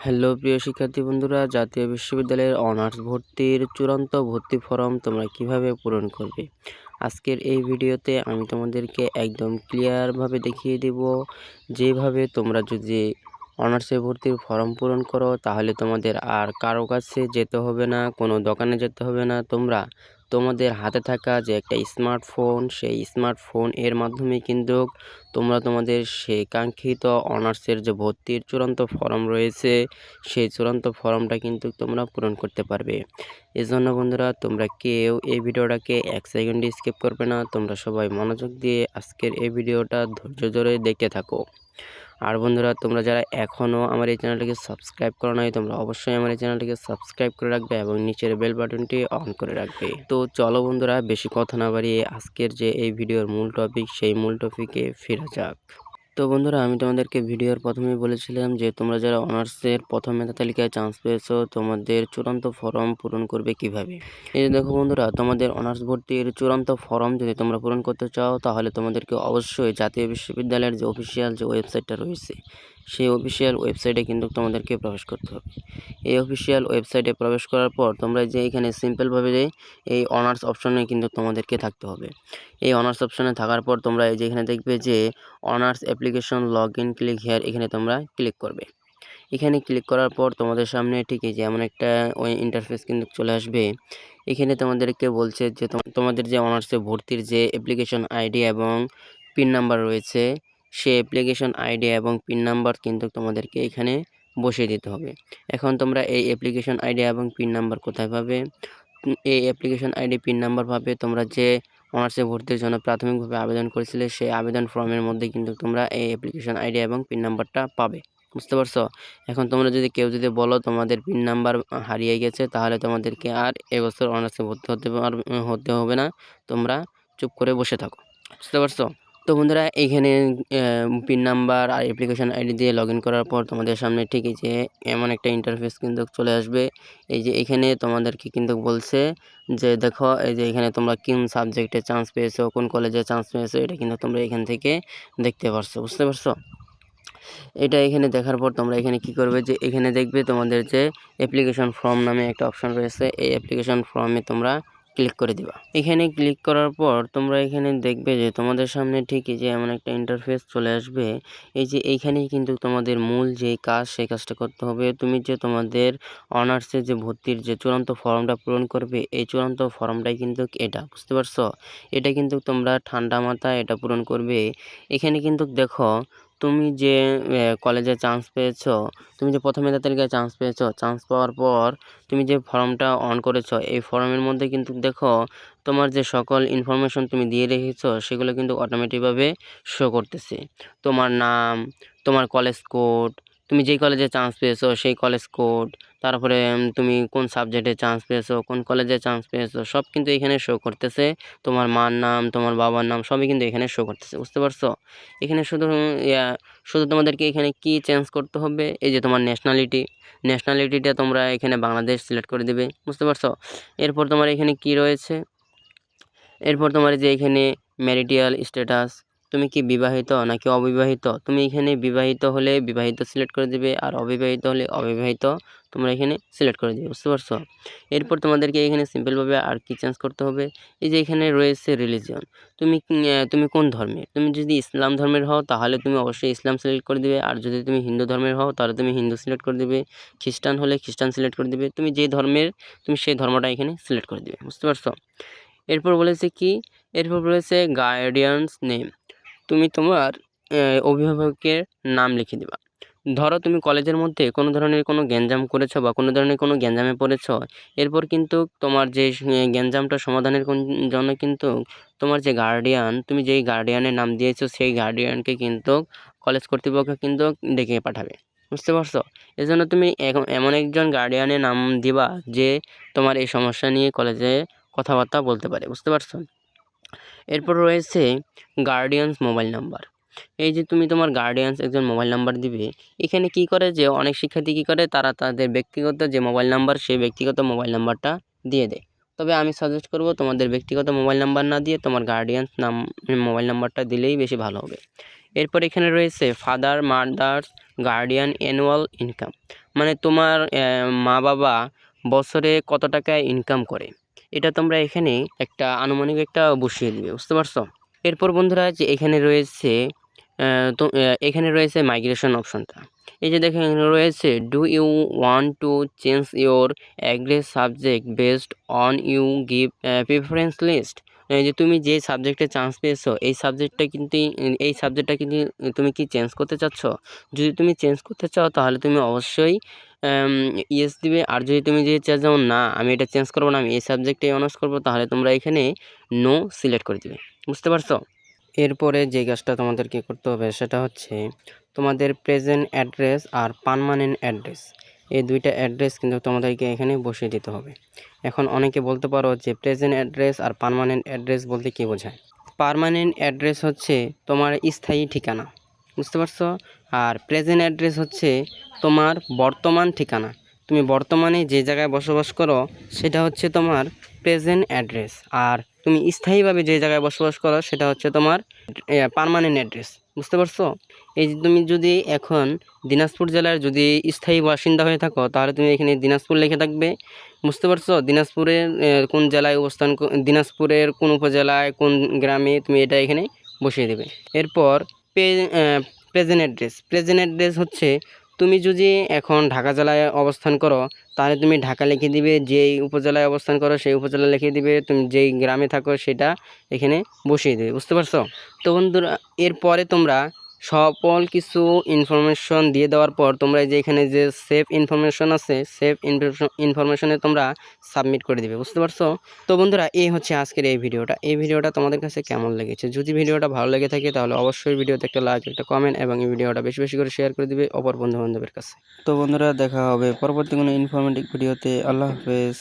Hello প্রিয় শিক্ষার্থী বন্ধুরা, জাতীয় বিশ্ববিদ্যালয়ের অনার্স ভর্তির চূড়ান্ত ভর্তি ফরম তোমরা কিভাবে পূরণ করবে। আজকের এই ভিডিওতে আমি তোমাদেরকে একদম ক্লিয়ারভাবে দেখিয়ে দেব যেভাবে তোমরা যদি অনার্সে ভর্তির ফর্ম পূরণ করো তাহলে তোমাদের আর কারো কাছে যেতে হবে না, কোনো দোকানে যেতে হবে না। তোমাদের হাতে থাকা যে একটা স্মার্টফোন, সেই স্মার্টফোন এর মাধ্যমে কিন্তু তোমরা তোমাদের সেই কাঙ্ক্ষিত অনার্সের যে ভর্তির চূড়ান্ত ফর্ম রয়েছে সেই চূড়ান্ত ফর্মটা কিন্তু তোমরা পূরণ করতে পারবে। এজন্য বন্ধুরা, তোমরা কেউ এই ভিডিওটাকে 1 সেকেন্ড স্কিপ করবে না। তোমরা সবাই মনোযোগ দিয়ে আজকের এই ভিডিওটা ধৈর্য ধরে দেখতে থাকো। আর বন্ধুরা, তোমরা যারা এখনও আমার এই চ্যানেলটিকে সাবস্ক্রাইব করো নাই, তোমরা অবশ্যই আমার এই চ্যানেলটিকে সাবস্ক্রাইব করে রাখবে এবং নিচের বেল বাটনটি অন করে রাখবে। তো চলো বন্ধুরা, বেশি কথা না বাড়িয়ে আজকের যে এই ভিডিওর মূল টপিক, সেই মূল টপিকে ফেরা যাক। তো বন্ধুরা, আমি তোমাদেরকে ভিডিওর প্রথমেই বলেছিলাম যে তোমরা যারা অনার্সের প্রথম মেধা তালিকায় চান্স পেয়েছো, তোমাদের চূড়ান্ত ফর্ম পূরণ করবে কিভাবে। এই যে দেখো বন্ধুরা, তোমাদের অনার্স ভর্তির চূড়ান্ত ফর্ম যদি তোমরা পূরণ করতে চাও তাহলে তোমাদেরকে অবশ্যই জাতীয় বিশ্ববিদ্যালয়ের যে অফিসিয়াল যে ওয়েবসাইটটা রয়েছে সেই অফিসিয়াল ওয়েবসাইটে কিন্তু তোমাদেরকে প্রবেশ করতে হবে। এই অফিসিয়াল ওয়েবসাইটে প্রবেশ করার পর তোমরা যে এখানে সিম্পলভাবে যে এই অনার্স অপশনে কিন্তু তোমাদেরকে থাকতে হবে। এই অনার্স অপশনে থাকার পর তোমরা এই যে এখানে দেখবে যে honours application log in click here, এখানে তোমরা ক্লিক করবে। এখানে ক্লিক করার পর তোমাদের সামনে ঠিক এই যে এমন একটা ওই ইন্টারফেস কিন্তু চলে আসবে। এখানে তোমাদেরকে বলছে যে তোমাদের যে অনার্সে ভর্তির যে অ্যাপ্লিকেশন আইডি এবং পিন নাম্বার রয়েছে, সেই অ্যাপ্লিকেশন আইডি এবং পিন নাম্বার কিন্তু তোমাদেরকে এখানে বসিয়ে দিতে হবে। এখন তোমরা এই অ্যাপ্লিকেশন আইডি এবং পিন নাম্বার কোথায় পাবে? এই অ্যাপ্লিকেশন আইডি পিন নাম্বার পাবে তোমরা যে অনার্সে ভর্তির জন্য প্রাথমিকভাবে আবেদন করেছিলে সেই আবেদন ফর্মের মধ্যে কিন্তু তোমরা এই অ্যাপ্লিকেশন আইডি এবং পিন নাম্বারটা পাবে। বুঝতে পারছো? এখন তোমরা যদি কেউ বলো তোমাদের পিন নাম্বার হারিয়ে গেছে, তাহলে তোমাদেরকে আর এবছর অনার্সে ভর্তি হতে হবে না। তোমরা চুপ করে বসে থাকো। বুঝতে পারছো? তো বন্ধুরা, এইখানে পিন নাম্বার আর অ্যাপ্লিকেশন আইডি দিয়ে লগ ইন করার পর তোমাদের সামনে ঠিক এই যে এমন একটা ইন্টারফেস কিন্তু চলে আসবে। এই যে এখানে তোমাদেরকে কিন্তু বলছে যে দেখো এই যে এখানে তোমরা কোন সাবজেক্টে চান্স পেয়েছো, কোন কলেজে চান্স পেয়েছো, এটা কিন্তু তোমরা এখান থেকে দেখতে পারছো। বুঝতে পারছো? এটা এখানে দেখার পর তোমরা এখানে কি করবে, যে এখানে দেখবে তোমাদের যে অ্যাপ্লিকেশন ফর্ম নামে একটা অপশন রয়েছে, এই অ্যাপ্লিকেশন ফর্মে তোমরা ক্লিক করে দিবা। এখানে ক্লিক করার পর তোমরা এখানে দেখবে যে তোমাদের সামনে ঠিকই যে এমন একটা ইন্টারফেস চলে আসবে। এই যে এইখানেই কিন্তু তোমাদের মূল যে কাজ, সেই কাজটা করতে হবে। তুমি যে তোমাদের অনার্সে যে ভর্তির যে চূড়ান্ত ফর্মটা পূরণ করবে, এই চূড়ান্ত ফর্মটাই কিন্তু এটা। বুঝতে পারছো? এটা কিন্তু তোমরা ঠান্ডা মাথায় এটা পূরণ করবে। এখানে কিন্তু দেখো তুমি যে কলেজে চান্স পেয়েছো, তুমি যে প্রথম মেধা তালিকায় চান্স পেয়েছো, চান্স পাওয়ার পর তুমি যে ফর্মটা অন করেছো, এই ফর্মের মধ্যে কিন্তু দেখো তোমার যে সকল ইনফরমেশন তুমি দিয়ে রেখেছো সেগুলো কিন্তু অটোমেটিকভাবে শো করতেছে। তোমার নাম, তোমার কলেজ কোড, তুমি যেই কলেজে চান্স পেয়েছো সেই কলেজ কোড, তারপরে তুমি কোন সাবজেক্টে চান্স পেয়েছো, কোন কলেজে চান্স পেয়েছো, সব কিন্তু এখানে শো করতেছে। তোমার মার নাম, তোমার বাবার নাম সবই কিন্তু এখানে শো করতেছে। বুঝতে পারছো? এখানে শুধু তোমাদেরকে এখানে কি চেঞ্জ করতে হবে, এই যে তোমার ন্যাশনালিটিটা তোমরা এখানে বাংলাদেশ সিলেক্ট করে দিবে। বুঝতে পারছো? এরপর তোমার এখানে কি রয়েছে, এরপর তোমার যে এখানে ম্যারিটাল স্ট্যাটাস, তুমি কি বিবাহিত নাকি অবিবাহিত, তুমি এখানে বিবাহিত হলে বিবাহিত সিলেক্ট করে দিবে, আর অবিবাহিত হলে অবিবাহিত তোমরা এখানে সিলেক্ট করে দিবে। বুঝতে পারছো? এরপর তোমাদেরকে এখানে সিম্পলভাবে আর কি চেঞ্জ করতে হবে, এই যে এখানে রয়েছে রিলিজিয়ন, তুমি কোন ধর্মের। তুমি যদি ইসলাম ধর্মের হও তাহলে তুমি অবশ্যই ইসলাম সিলেক্ট করে দিবে, আর যদি তুমি হিন্দু ধর্মের হও তাহলে তুমি হিন্দু সিলেক্ট করে দিবে, খ্রিস্টান হলে খ্রিস্টান সিলেক্ট করে দিবে, তুমি যে ধর্মের তুমি সেই ধর্মটা এখানে সিলেক্ট করে দিবে। বুঝতে পারছো? এরপর বলেছে কি, এরপর বলেছে গার্ডিয়ানস নেম, তুমি তোমার অভিভাবকের নাম লিখে দিবা। ধরো তুমি কলেজের মধ্যে কোনো ধরনের কোনো গ্যাঞ্জাম করেছো বা কোনো ধরনের কোনো গ্যাঞ্জামে পড়েছো, এরপর কিন্তু তোমার যে গ্যাঞ্জামটা সমাধানের জন্য কিন্তু তোমার যে গার্ডিয়ান, তুমি যেই গার্ডিয়ানের নাম দিয়েছো সেই গার্ডিয়ানকে কিন্তু কলেজ কর্তৃপক্ষ কিন্তু ডেকে পাঠাবে। বুঝতে পারছো? এজন্য তুমি এমন একজন গার্ডিয়ানের নাম দিবা যে তোমার এই সমস্যা নিয়ে কলেজে কথাবার্তা বলতে পারে। বুঝতে পারছো? এরপর রয়েছে গার্ডিয়ানস মোবাইল নাম্বার, এই যে তুমি তোমার গার্ডিয়ানস একজন মোবাইল নাম্বার দিবে। এখানে কি করে যে অনেক শিক্ষার্থী কী করে, তারা তাদের ব্যক্তিগত যে মোবাইল নাম্বার সেই ব্যক্তিগত মোবাইল নাম্বারটা দিয়ে দেয়। তবে আমি সাজেস্ট করব তোমাদের ব্যক্তিগত মোবাইল নাম্বার না দিয়ে তোমার গার্ডিয়ানস মোবাইল নাম্বারটা দিলেই বেশি ভালো হবে। এরপর এখানে রয়েছে father mother's guardian annual income, মানে তোমার মা বাবা বছরে কত টাকা ইনকাম করে, এটা তোমরা এখানে একটা আনুমানিক একটা বসিয়ে দিবে, বুঝতে পারছো? এরপর বন্ধুরা যে এখানে রয়েছে এখানে রয়েছে মাইগ্রেশন অপশনটা। এই যে দেখেন এখানে রয়েছে, do you want to change your address subject based on you give preference list. এই যে তুমি যে সাবজেক্টে চান্স পেয়েছো এই সাবজেক্টটা কিন্তু তুমি কি চেঞ্জ করতে চাচ্ছ? যদি তুমি চেঞ্জ করতে চাও তাহলে তুমি অবশ্যই ইয়েস দিবে। আর যদি তুমি যে চাও না আমি এটা চেঞ্জ করবো না, আমি এই সাবজেক্টে অনার্স করবো, তাহলে তোমরা এখানে নো সিলেক্ট করে দিবে, বুঝতে পারছো? এরপরে যে কাজটা তোমাদেরকে করতে হবে সেটা হচ্ছে তোমাদের প্রেজেন্ট অ্যাড্রেস আর পার্মানেন্ট অ্যাড্রেস, এই দুইটা অ্যাড্রেস কিন্তু তোমাদেরকে এখানে বসিয়ে দিতে হবে। এখন অনেকে বলতে পারো যে প্রেজেন্ট অ্যাড্রেস আর পার্মানেন্ট অ্যাড্রেস বলতে কী বোঝায়? পার্মানেন্ট অ্যাড্রেস হচ্ছে তোমার স্থায়ী ঠিকানা, বুঝতে পারছো? আর প্রেজেন্ট অ্যাড্রেস হচ্ছে তোমার বর্তমান ঠিকানা। তুমি বর্তমানে যে জায়গায় বসবাস করো সেটা হচ্ছে তোমার প্রেজেন্ট অ্যাড্রেস, আর তুমি স্থায়ীভাবে যে জায়গায় বসবাস করো সেটা হচ্ছে তোমার পার্মানেন্ট অ্যাড্রেস, বুঝতে পারছো? এই যে তুমি যদি এখন দিনাজপুর জেলার যদি স্থায়ী বাসিন্দা হয়ে থাকো তাহলে তুমি এখানে দিনাজপুর লিখে থাকবে, বুঝতে পারছো? দিনাজপুরের কোন জেলায় অবস্থান, দিনাজপুরের কোন উপজেলায় কোন গ্রামে, তুমি এটা এখানে বসিয়ে দেবে। এরপর প্রেজেন্ট অ্যাড্রেস হচ্ছে তুমি যদি এখন ঢাকা জেলায় অবস্থান করো তাহলে তুমি ঢাকা লিখে দিবে, যেই উপজেলায় অবস্থান করো সেই উপজেলা লিখে দিবে, তুমি যেই গ্রামে থাকো সেটা এখানে বসিয়ে দেবে, বুঝতে পারছো? তো বন্ধুরা এরপরে তোমরা সকল কিছু ইনফরমেশন দিয়ে দেওয়ার পর তোমরা যে এখানে যে সেভ ইনফরমেশন আছে, সেভ ইনফরমেশনে তোমরা সাবমিট করে দিবে, বুঝতে পারছো? তো বন্ধুরা এই হচ্ছে আজকের এই ভিডিওটা তোমাদের কাছে কেমন লেগেছে? যদি ভিডিওটা ভালো লেগে থাকে তাহলে অবশ্যই ভিডিওতে একটা লাইক, একটা কমেন্ট এবং এই ভিডিওটা বেশি বেশি করে শেয়ার করে দিবে অপর বন্ধু বান্ধবের কাছে। তো বন্ধুরা দেখা হবে পরবর্তী কোনো ইনফরমেটিভ ভিডিওতে। আল্লাহ হাফেজ।